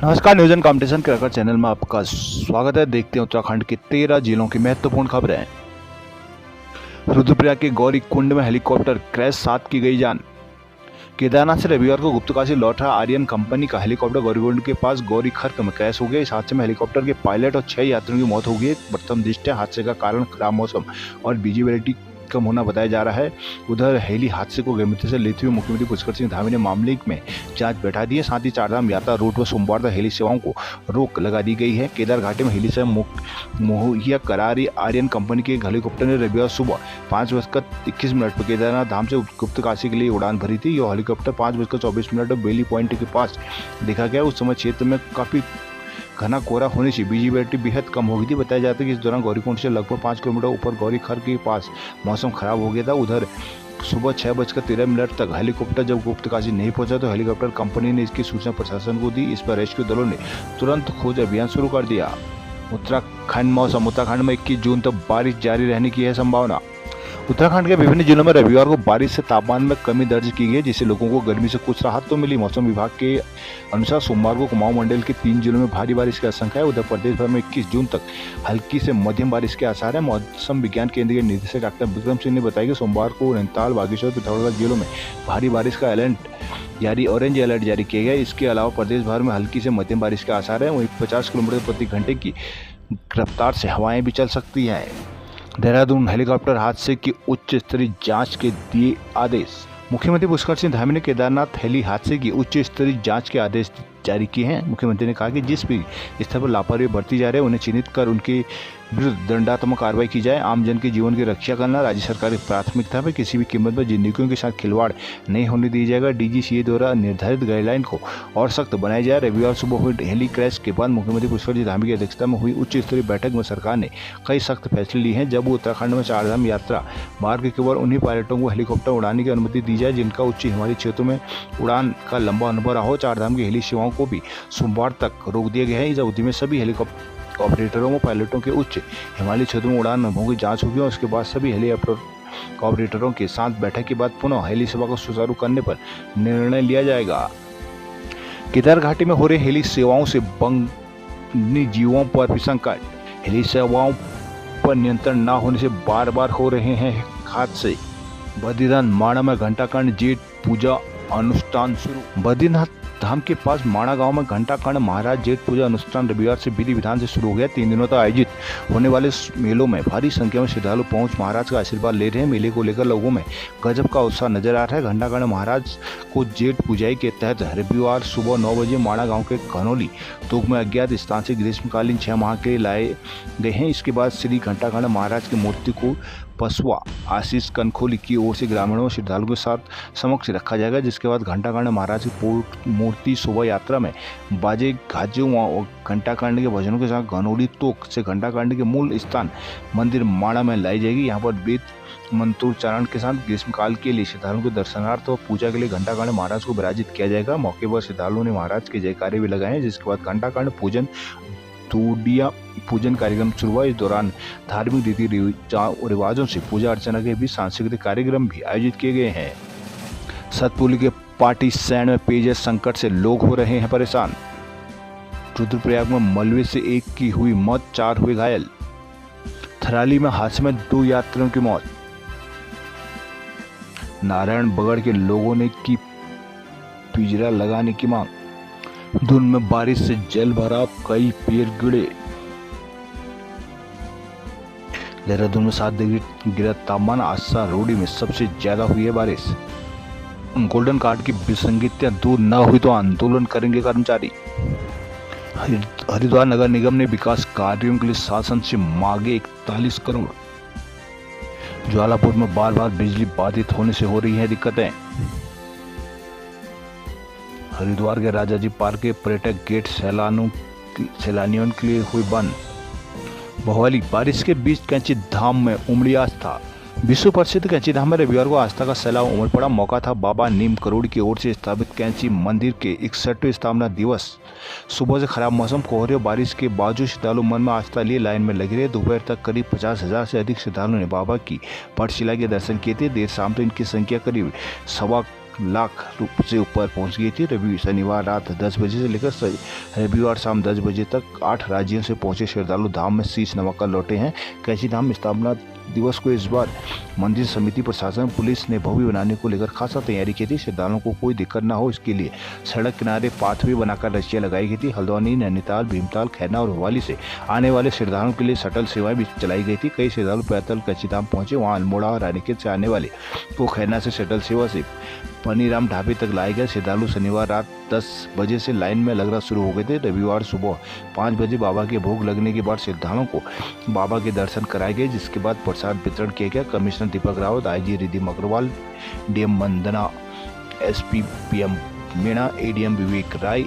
नमस्कार, news and competition cracker channel में आपका स्वागत है। देखते हैं उत्तराखंड के 13 जिलों की महत्वपूर्ण खबरें। रुद्रप्रयाग के गौरी कुंड में हेलीकॉप्टर क्रैश, 7 की गई जान। केदारनाथ से रविवार को गुप्तकाशी लौटा आर्यन कंपनी का हेलीकॉप्टर गौरीकुंड के पास गौरी खर्क में क्रैश हो गया। इस हादसे में हेलीकॉप्टर के पायलट और 6 यात्रियों की मौत हो गई। प्रथम दृष्टया हादसे का कारण खराब मौसम और विजिबिलिटी कम होना बताया जा रहा है। उधर हेली हादसे को गंभीरता से लेते हुए मुख्यमंत्री पुष्कर सिंह धामी ने मामले में जांच बैठा दी है। साथ ही चारधाम यात्रा रूट पर सोमवार तक हेली सेवाओं को रोक लगा दी गई है। केदार घाटी में हेली सेवा मुहैया करा रही आर्यन कंपनी के हेलीकॉप्टर ने रविवार सुबह 5:21 पर केदारनाथ धाम से गुप्तकाशी के लिए उड़ान भरी थी। यह हेलीकॉप्टर 5:24 पर बेली पॉइंट के पास देखा गया। उस समय क्षेत्र में काफी घना कोहरा होने से विजिबिलिटी बेहद कम हो गई थी। बताया जाता है कि इस दौरान गौरीकुंड से लगभग 5 किलोमीटर ऊपर गौरी खर्क के पास मौसम खराब हो गया था। उधर सुबह 6:13 तक हेलीकॉप्टर जब गुप्तकाशी नहीं पहुंचा तो हेलीकॉप्टर कंपनी ने इसकी सूचना प्रशासन को दी। इस पर रेस्क्यू दलों ने तुरंत खोज अभियान शुरू कर दिया। उत्तराखंड मौसम। उत्तराखंड में 21 जून तक बारिश जारी रहने की है संभावना। उत्तराखंड के विभिन्न जिलों में रविवार को बारिश से तापमान में कमी दर्ज की गई, जिससे लोगों को गर्मी से कुछ राहत तो मिली। मौसम विभाग के अनुसार सोमवार को कुमाऊं मंडल के 3 जिलों में भारी बारिश की आशंका है। उधर प्रदेश भर में 21 जून तक हल्की से मध्यम बारिश के आसार है। मौसम विज्ञान केंद्र के निदेशक डॉक्टर विक्रम सिंह ने बताया कि सोमवार को नैनीताल, बागेश्वर, पिथौरागढ़ जिलों में भारी बारिश का ऑरेंज अलर्ट जारी किया गया। इसके अलावा प्रदेश भर में हल्की से मध्यम बारिश के आसार है। वहीं 50 किलोमीटर प्रति घंटे की रफ्तार से हवाएं भी चल सकती हैं। देहरादून हेलीकॉप्टर हादसे की उच्च स्तरीय जांच के दिए आदेश। मुख्यमंत्री पुष्कर सिंह धामी ने केदारनाथ हेली हादसे की उच्च स्तरीय जांच के आदेश जारी किए हैं। मुख्यमंत्री ने कहा कि जिस भी स्तर पर लापरवाही बरती जा रही है उन्हें चिन्हित कर उनके विरुद्ध दंडात्मक कार्रवाई की जाए। आमजन के जीवन की रक्षा करना राज्य सरकार की प्राथमिकता है। किसी भी कीमत पर जिंदगियों के साथ खिलवाड़ नहीं होने दी जाएगा। डीजीसीए द्वारा निर्धारित गाइडलाइन को और सख्त बनाया जाए। रविवार सुबह हुई हेली क्रैश के बाद मुख्यमंत्री पुष्कर सिंह धामी की अध्यक्षता में हुई उच्च स्तरीय बैठक में सरकार ने कई सख्त फैसले लिए हैं। जब उत्तराखंड में चारधाम यात्रा मार्ग केवल उन्हीं पायलटों को हेलीकॉप्टर उड़ाने की अनुमति दी जाए जिनका उच्च हिमालयी क्षेत्रों में उड़ान का लंबा अनुभव रहा हो। चारधाम की हेली सेवाओं को भी सोमवार तक रोक दिया गया है। इस अवधि में सभी हेलीकॉप्टर ऑपरेटरों व पायलटों के उच्च हिमालयी क्षेत्रों में उड़ान अनुभवों की जांच होगी और उसके बाद सभी हेली ऑपरेटरों के साथ बैठक के बाद पुनः हेली सेवा को सुचारू करने पर निर्णय लिया जाएगा। केदार घाटी में हो रही हेली सेवाओं से वन्य जीवों पर भी संकट। हेली सेवाओं पर नियंत्रण न होने से बार बार हो रहे हैं हादसे। बद्रीनाथ माणा में घंटाकर्ण जेठ पूजा अनुष्ठान शुरू। बद्रीनाथ धाम के पास माणा गांव में घंटाकर्ण महाराज जेठ पूजा अनुष्ठान रविवार से विधि विधान से शुरू हो गया। 3 दिनों तक आयोजित होने वाले मेलों में भारी संख्या में श्रद्धालु पहुंच महाराज का आशीर्वाद ले रहे हैं। मेले को लेकर लोगों में गजब का उत्साह नजर आ रहा है। घंटाकर्ण महाराज को जेठ पूजाई के तहत रविवार सुबह 9 बजे माणा गाँव के घनौली तोक में अज्ञात स्थान से ग्रीष्मकालीन 6 माह के लिए लाए गए हैं। इसके बाद श्री घंटाकर्ण महाराज की मूर्ति को पसवा आशीष कनखोली की ओर से ग्रामीणों और श्रद्धालुओं के साथ समक्ष रखा जाएगा, जिसके बाद घंटाकर्ण महाराज की मूर्ति शोभा यात्रा में बाजे गाजों और घंटाकर्ण के भजनों के साथ घनौली तोक से घंटाकर्ण के मूल स्थान मंदिर माणा में लाई जाएगी। यहाँ पर वेद मंत्रोच्चारण के साथ ग्रीष्मकाल के लिए श्रद्धालुओं के दर्शनार्थ और पूजा के लिए घंटाकर्ण महाराज को विराजित किया जाएगा। मौके पर श्रद्धालुओं ने महाराज के जयकारे भी लगाए हैं, जिसके बाद घंटाकर्ण पूजन तोड़िया पूजन कार्यक्रम शुरू हुआ। इस दौरान धार्मिक रीति रिवाजों से पूजा अर्चना के भी सांस्कृतिक कार्यक्रम भी आयोजित किए गए हैं। सतपुली के पाटी सैंड में पेयजल संकट से लोग हो रहे हैं परेशान। रुद्रप्रयाग में मलबे से 1 की हुई मौत, 4 हुए घायल। थराली में हादसे में 2 यात्रियों की मौत। नारायण बगड़ के लोगों ने की पिंजरा लगाने की मांग। धुंध में बारिश से जल भरा, कई पेड़ गिरे। देहरादून में 7 डिग्री गिरा तापमान। आशा रोडी में सबसे ज्यादा हुई है बारिश। गोल्डन कार्ड की विसंगतियां दूर न हुई तो आंदोलन करेंगे कर्मचारी। हरिद्वार नगर निगम ने विकास कार्यों के लिए शासन से मांगे 41 करोड़। ज्वालापुर में बार बार बिजली बाधित होने से हो रही है दिक्कतें। हरिद्वार के राजाजी पार्क के पर्यटक गेट सैलानियों के लिए हुई बंद। भवाली बारिश के बीच कैंची धाम में उमड़ी आस्था। विश्व प्रसिद्ध कैंची धाम में रविवार को आस्था का सैलाब उमड़ पड़ा। मौका था बाबा नीम करोड़ की ओर से स्थापित कैंची मंदिर के 61वें स्थापना दिवस। सुबह से खराब मौसम, कोहरे और बारिश के बावजूद श्रद्धालु मन में आस्था लिए लाइन में लगे रहे। दोपहर तक करीब 50,000 से अधिक श्रद्धालुओं ने बाबा की पटशिला के दर्शन किए थे। देर शाम तक इनकी संख्या करीब 1.25 लाख रुपये से ऊपर पहुंच गई थी। शनिवार रात 10 बजे से लेकर रविवार शाम 10 बजे तक 8 राज्यों से पहुंचे श्रद्धालु धाम में शीश नवाकर लौटे हैं। कैची धाम स्थापना दिवस को इस बार मंदिर समिति, प्रशासन, पुलिस ने भव्य बनाने को लेकर खासा तैयारी की थी। श्रद्धालुओं को कोई दिक्कत ना हो, इसके लिए सड़क किनारे पाथवे बनाकर रस्सियां लगाई गई थी। हल्द्वानी, नैनीताल, भीमताल, खैरना और भवाली से आने वाले श्रद्धालुओं के लिए शटल सेवाएं भी चलाई गई थी। कई श्रद्धालु पैदल कैची धाम पहुंचे। वहां अल्मोड़ा और रानीखेत से आने वाले को खैरना से शटल सेवा से पनीराम ढाबे तक लाए गए। श्रद्धालु शनिवार रात 10 बजे से लाइन में लगना शुरू हो गए थे। रविवार सुबह 5 बजे बाबा के भोग लगने के बाद श्रद्धालुओं को बाबा के दर्शन कराए गए, जिसके बाद प्रसाद वितरण किया गया। Commissioner Deepak Rawat, IG Riddhima Agarwal, DM वंदना, एसपी पीएम मीणा, एडीएम विवेक राय,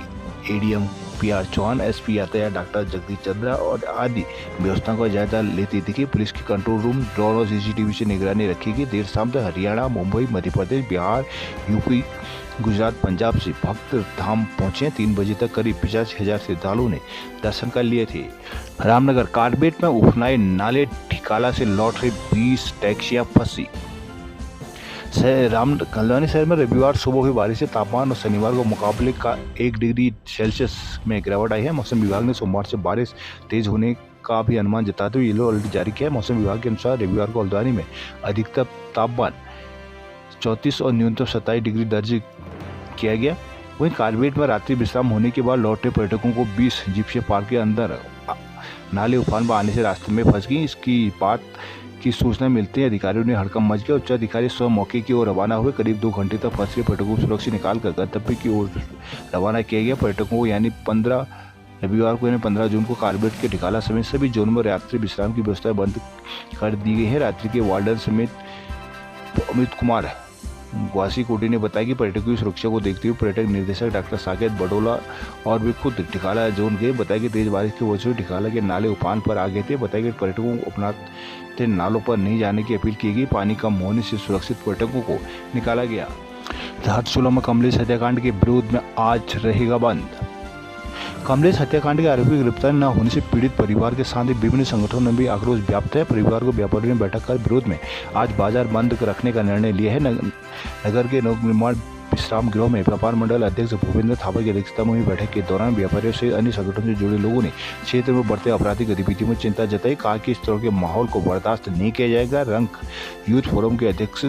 एडीएम पीआर चौहान, एसपी यातायात डॉक्टर जगदीश चंद्रा और आदि व्यवस्थाओं का जायजा लेती दिखी। पुलिस के कंट्रोल रूम, ड्रोन और सीसीटीवी से निगरानी रखी गई। देर शाम तक हरियाणा, मुंबई, मध्य प्रदेश, बिहार, यूपी, गुजरात, पंजाब से भक्त धाम पहुंचे। 3 बजे तक करीब 85,000 श्रद्धालुओं ने दर्शन कर लिए थे। रामनगर कारबेट में उफनाए नाले ठिकाला से लौट रही 20 टैक्सियां फंसी। हल्द्वानी शहर में रविवार सुबह हुई बारिश से तापमान और शनिवार को मुकाबले का 1 डिग्री सेल्सियस में गिरावट आई है। मौसम विभाग ने सोमवार से बारिश तेज होने का भी अनुमान जताते हुए येलो अलर्ट जारी किया है। मौसम विभाग के अनुसार रविवार को हल्द्वानी में अधिकतम तापमान 34 और न्यूनतम 27 डिग्री दर्ज किया गया। वहीं कारबेट में रात्रि विश्राम होने के बाद लौटे पर्यटकों को 20 जिप्सी पार्क के अंदर नाले उफान पर आने से रास्ते में फंस गई। इसकी बात की सूचना मिलते ही अधिकारियों ने हड़कंप मच गया। उच्च अधिकारी स्वयं मौके की ओर रवाना हुए। करीब 2 घंटे तक फंसे पर्यटकों को सुरक्षित निकालकर गंतव्य की ओर रवाना किया गया। पर्यटकों को रविवार को 15 जून को कारबेट के ठिकाला समेत सभी जोन में रात्रि विश्राम की व्यवस्था बंद कर दी गई है। रात्रि के वार्डन समेत अमित कुमार ग्वासीकोटी ने बताया कि पर्यटकों की सुरक्षा को देखते हुए पर्यटक निदेशक डॉक्टर साकेत बडोला और भी खुद ठिकाला जोन गए। बताया कि तेज बारिश की वजह से ठिकाला के नाले उफान पर आ गए थे। बताया कि पर्यटकों को अपनाते नालों पर नहीं जाने की अपील की गई। पानी कम होने से सुरक्षित पर्यटकों को निकाला गया। घाटशिला में कमलेश हत्याकांड के विरोध में आज रहेगा बंद। कमलेश हत्याकांड के आरोपी गिरफ्तार न होने से पीड़ित परिवार के साथ ही विभिन्न संगठनों में भी आक्रोश व्याप्त है। परिवार को व्यापारियों ने बैठक कर विरोध में आज बाजार बंद रखने का निर्णय लिया है। नगर के लोक निर्माण विश्राम गृह में व्यापार मंडल अध्यक्ष भूपेंद्र थापा की अध्यक्षता में हुई बैठक के दौरान व्यापारियों से अन्य संगठनों से जुड़े लोगों ने क्षेत्र में बढ़ते आपराधिक गतिविधियों में चिंता जताई। कहा कि इस तरह के माहौल को बर्दाश्त नहीं किया जाएगा। रंग यूथ फोरम के अध्यक्ष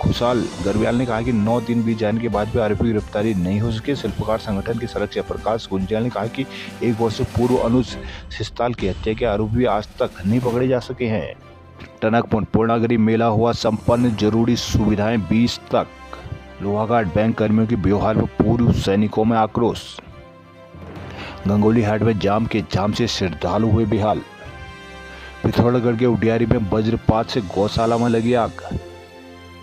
खुशाल गरवाल ने कहा कि 9 दिन बीत जाने के बाद भी आरोपी की गिरफ्तारी नहीं हो सके। शिल्पकार संगठन के सदस्य प्रकाश गुंजियाल ने कहा कि 1 वर्ष पूर्व अनुज सिस्ताल की हत्या के आरोपी आज तक नहीं पकड़े जा सके हैं। टनकपुर पूर्णागिरी मेला हुआ संपन्न, जरूरी सुविधाएं 20 तक। लोहाघाट बैंक कर्मियों के व्यवहार पर पूर्व सैनिकों में आक्रोश। गंगोली हाट में जाम से श्रद्धालु हुए बेहाल। पिथौरागढ़ के उडियारी में वज्रपात से गौशाला में लगी आग।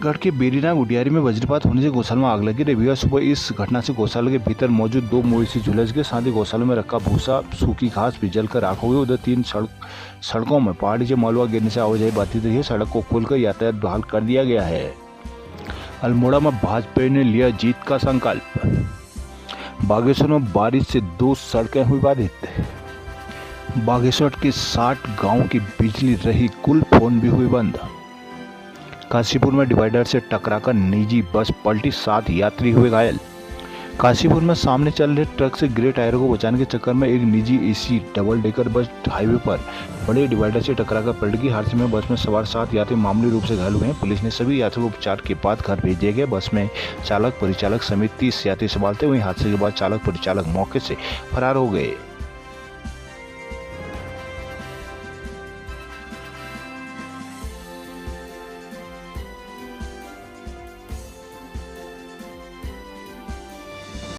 गढ़ के बेरीनाग उडियारी में वज्रपात होने से गौशाला में आग लगी। रविवार सुबह इस घटना से गौशाला के भीतर मौजूद 2 मवेशी झुलस गए। साथ ही गौशाला में रखा भूसा, सूखी घास भी जलकर राख हो गई। उधर 3 सड़कों में पहाड़ी से मलबा गिरने से आवाजाही बाधित रही है। सड़क को खोलकर यातायात बहाल कर दिया गया है। अल्मोड़ा में भाजपा ने लिया जीत का संकल्प। बागेश्वर में बारिश से 2 सड़कें हुई बाधित। बागेश्वर के 60 गाँव की बिजली रही, कुल फोन भी हुए बंद। काशीपुर में डिवाइडर से टकराकर निजी बस पलटी, 7 यात्री हुए घायल। काशीपुर में सामने चल रहे ट्रक से गिरे टायरों को बचाने के चक्कर में एक निजी AC double decker bus highway पर बड़े डिवाइडर से टकराकर पलट गई। हादसे में बस में सवार 7 यात्री मामूली रूप से घायल हुए हैं। पुलिस ने सभी यात्रियों को उपचार के बाद घर भेज दिए गए। बस में चालक परिचालक समेत 30 यात्री संभालते। वहीं हादसे के बाद चालक परिचालक मौके से फरार हो गए।